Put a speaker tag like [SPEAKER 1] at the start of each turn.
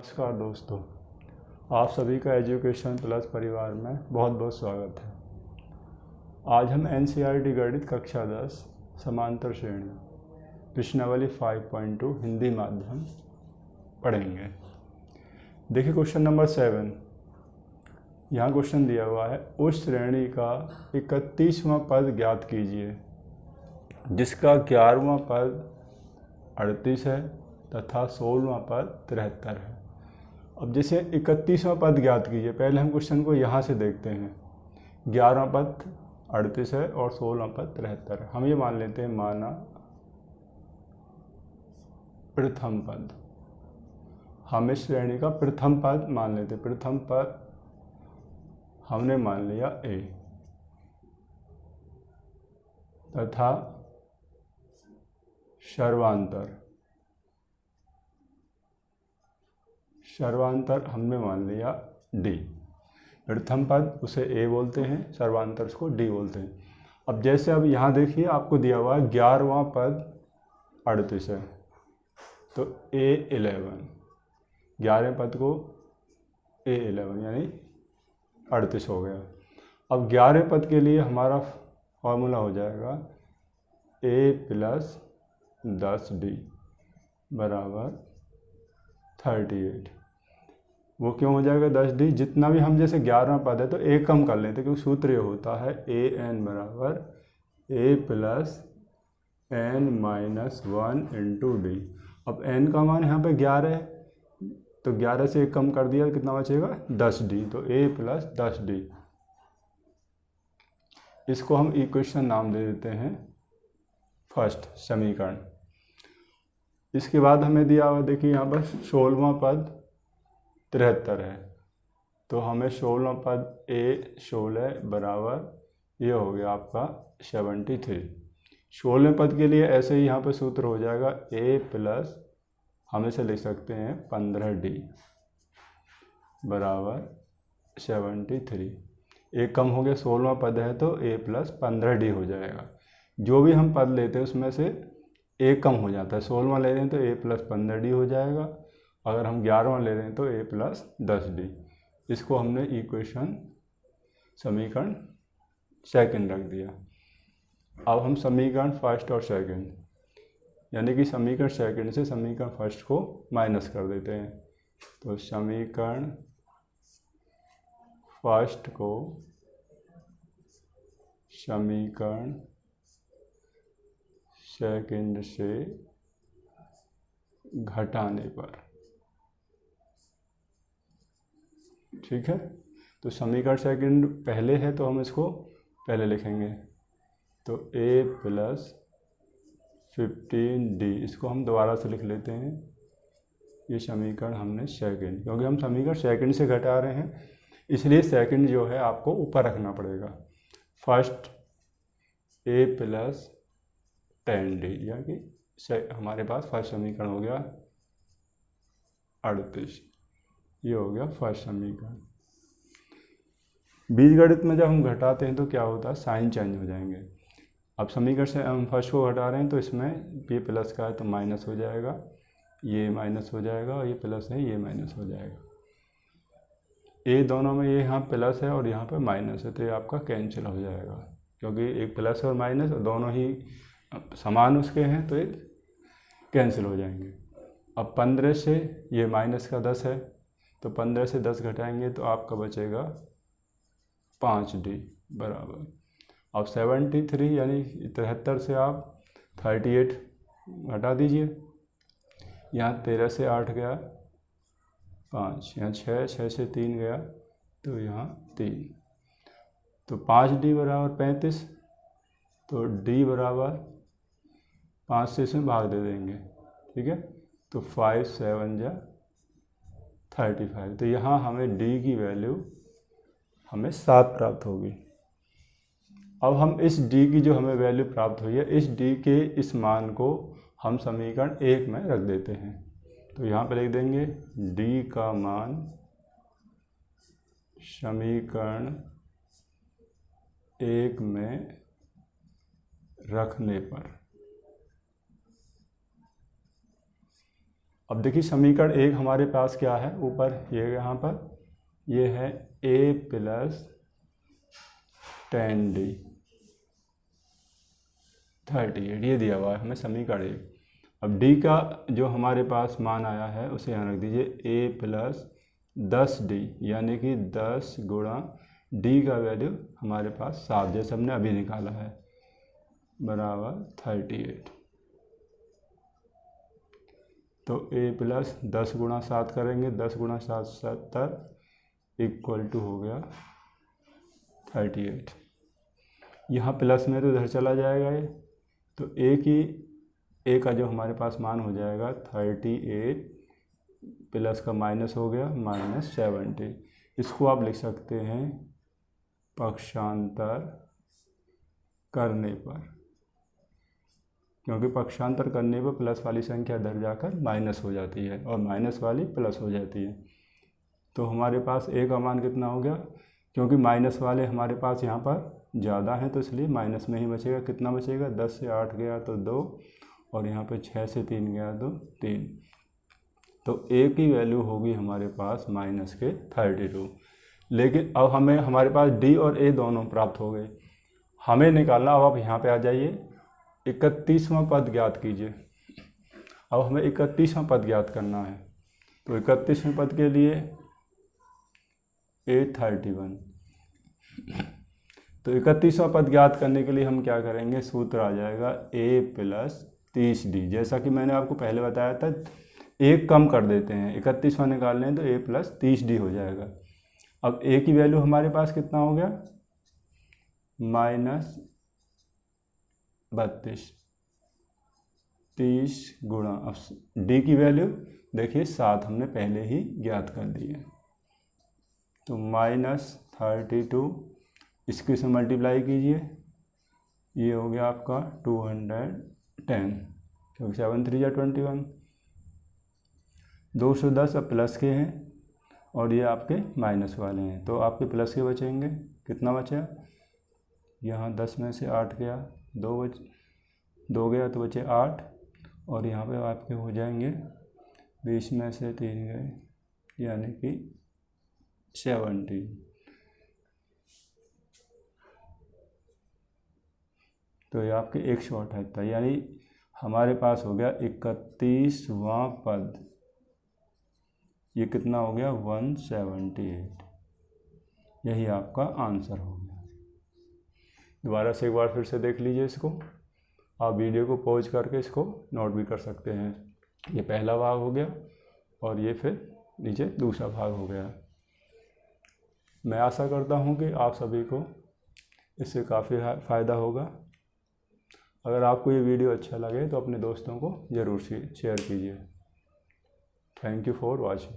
[SPEAKER 1] नमस्कार दोस्तों, आप सभी का एजुकेशन प्लस परिवार में बहुत बहुत स्वागत है। आज हम एनसीईआरटी गणित कक्षा 10 समांतर श्रेणी प्रश्नावली 5.2 हिंदी माध्यम पढ़ेंगे। देखिए क्वेश्चन नंबर 7। यहाँ क्वेश्चन दिया हुआ है, उस श्रेणी का 31वां पद ज्ञात कीजिए जिसका 11वां पद 38 है तथा 16वां पद 73 है। अब जैसे 31वां पद ज्ञात कीजिए, पहले हम क्वेश्चन को यहाँ से देखते हैं। 11वां पद 38 है और 16वां पद 73 है। हम ये मान लेते हैं, माना प्रथम पद, हम इस श्रेणी का प्रथम पद मान लेते हैं। प्रथम पद हमने मान लिया ए तथा सर्वांतर हमने मान लिया डी। प्रथम पद उसे ए बोलते हैं, सर्वांतर को डी बोलते हैं। अब जैसे अब यहाँ देखिए, आपको दिया हुआ है 11वां पद 38 है तो A11, 11वें पद को A11 यानी 38 हो गया। अब 11वें पद के लिए हमारा फॉर्मूला हो जाएगा A + 10D बराबर 38। वो क्यों हो जाएगा 10D? जितना भी हम जैसे 11वां पद है तो ए कम कर लेते, क्योंकि सूत्र ये होता है AN बराबर A + N-1 × D। अब n का मान यहाँ पे 11 है तो 11 से 1 कम कर दिया तो कितना बचेगा 10D, तो A + 10D। इसको हम इक्वेशन नाम दे देते हैं फर्स्ट समीकरण। इसके बाद हमें दिया हुआ, देखिए यहाँ पर 16वां पद 73 है तो हमें 16वां पद A16 बराबर ये हो गया आपका 73। 16वें पद के लिए ऐसे ही यहाँ पे सूत्र हो जाएगा A + हम इसे लिख सकते हैं 15D बराबर 73। एक कम हो गया, 16वां पद है तो A + 15D हो जाएगा। जो भी हम पद लेते हैं उसमें से एक कम हो जाता है। 16वां ले रहे हैं तो A + 15D हो जाएगा, अगर हम 11वां ले रहे हैं तो A + 10D। इसको हमने इक्वेशन समीकरण सेकंड रख दिया। अब हम समीकरण फर्स्ट और सेकंड, यानी कि समीकरण सेकंड से समीकरण फर्स्ट को माइनस कर देते हैं। तो समीकरण फर्स्ट को समीकरण सेकंड से घटाने पर, ठीक है। तो समीकरण सेकंड पहले है तो हम इसको पहले लिखेंगे, तो A + 15D इसको हम दोबारा से लिख लेते हैं। ये समीकरण हमने सेकंड, क्योंकि हम समीकरण सेकंड से घटा रहे हैं इसलिए सेकंड जो है आपको ऊपर रखना पड़ेगा। फर्स्ट A + 10D, यानी हमारे पास फर्स्ट समीकरण हो गया 38। ये हो गया फर्स्ट समीकरण। बीजगणित में जब हम घटाते हैं तो क्या होता है, साइन चेंज हो जाएंगे। अब समीकरण से हम फर्स्ट को घटा रहे हैं तो इसमें B प्लस का है तो माइनस हो जाएगा, ये माइनस हो जाएगा, और ये प्लस है ये माइनस हो जाएगा। ए दोनों में ये यहाँ प्लस है और यहाँ पर माइनस है तो ये आपका कैंसिल हो जाएगा, क्योंकि एक प्लस और माइनस और दोनों ही समान उसके हैं तो ये कैंसिल हो जाएंगे। अब 15 से ये माइनस का 10 है तो 15 से 10 घटाएंगे तो आपका बचेगा 5D बराबर। अब 73 यानी 73 से आप 38 घटा दीजिए। यहाँ 13 से 8 गया 5, यहाँ 6 से 3 गया तो यहाँ 3, तो 5D बराबर 35। तो D बराबर 5 से इसमें भाग दे देंगे, ठीक है। तो 5 × 7 = 35। तो यहाँ हमें D की वैल्यू हमें 7 प्राप्त होगी। अब हम इस D की जो हमें वैल्यू प्राप्त हुई है, इस D के इस मान को हम समीकरण 1 में रख देते हैं। तो यहाँ पर लिख देंगे D का मान समीकरण 1 में रखने पर। अब देखिए समीकरण 1 हमारे पास क्या है, ऊपर ये यहाँ पर ये है a प्लस 10d 38, ये दिया हुआ है हमें समीकरण 1। अब d का जो हमारे पास मान आया है उसे यहाँ रख दीजिए a प्लस 10d, यानी कि 10 गुणा d का वैल्यू हमारे पास 7 जैसे हमने अभी निकाला है बराबर 38। तो a प्लस 10 गुणा 7 करेंगे, 10 गुणा 7 70 इक्वल टू हो गया 38। यहाँ प्लस में तो इधर चला जाएगा ये, तो a का जो हमारे पास मान हो जाएगा 38 प्लस का माइनस हो गया -70। इसको आप लिख सकते हैं पक्षांतर करने पर, क्योंकि पक्षांतर करने पर प्लस वाली संख्या इधर जाकर माइनस हो जाती है और माइनस वाली प्लस हो जाती है। तो हमारे पास a का मान कितना हो गया, क्योंकि माइनस वाले हमारे पास यहाँ पर ज़्यादा हैं तो इसलिए माइनस में ही बचेगा। कितना बचेगा, 10 से 8 गया तो 2 और यहाँ पे 6 से 3 गया तो 3। तो a की वैल्यू होगी हमारे पास माइनस के 32। लेकिन अब हमें हमारे पास d और a दोनों प्राप्त हो गए, हमें निकालना। अब आप यहाँ पे आ जाइए, 31वां पद ज्ञात कीजिए। अब हमें 31वां पद ज्ञात करना है, तो 31वें पद के लिए a31। तो 31वां पद ज्ञात करने के लिए हम क्या करेंगे, सूत्र आ जाएगा a प्लस 30d। जैसा कि मैंने आपको पहले बताया था, एक कम कर देते हैं, 31वां निकालने हैं तो a प्लस 30d हो जाएगा। अब a की वैल्यू हमारे पास कितना हो गया, -32। 30 गुणा, अब d की वैल्यू देखिए 7 हमने पहले ही ज्ञात कर दी है, तो -32 इसके से मल्टीप्लाई कीजिए, ये हो गया आपका 210, क्योंकि 7 3 21। 210 अब प्लस के हैं और ये आपके माइनस वाले हैं, तो आपके प्लस के बचेंगे। कितना बचा, यहाँ 10 में से 8 गया, 2 गया तो बचे 8, और यहाँ पे आपके हो जाएंगे 20 में से 3 गए, यानी कि 70। तो ये आपके 178, यानी हमारे पास हो गया 31वां पद। ये कितना हो गया, 178। यही आपका आंसर हो गया। दोबारा से एक बार फिर से देख लीजिए इसको, आप वीडियो को पॉज करके इसको नोट भी कर सकते हैं। ये पहला भाग हो गया और ये फिर नीचे दूसरा भाग हो गया। मैं आशा करता हूँ कि आप सभी को इससे काफ़ी फ़ायदा होगा। अगर आपको ये वीडियो अच्छा लगे तो अपने दोस्तों को ज़रूर शेयर कीजिए। Thank you for watching.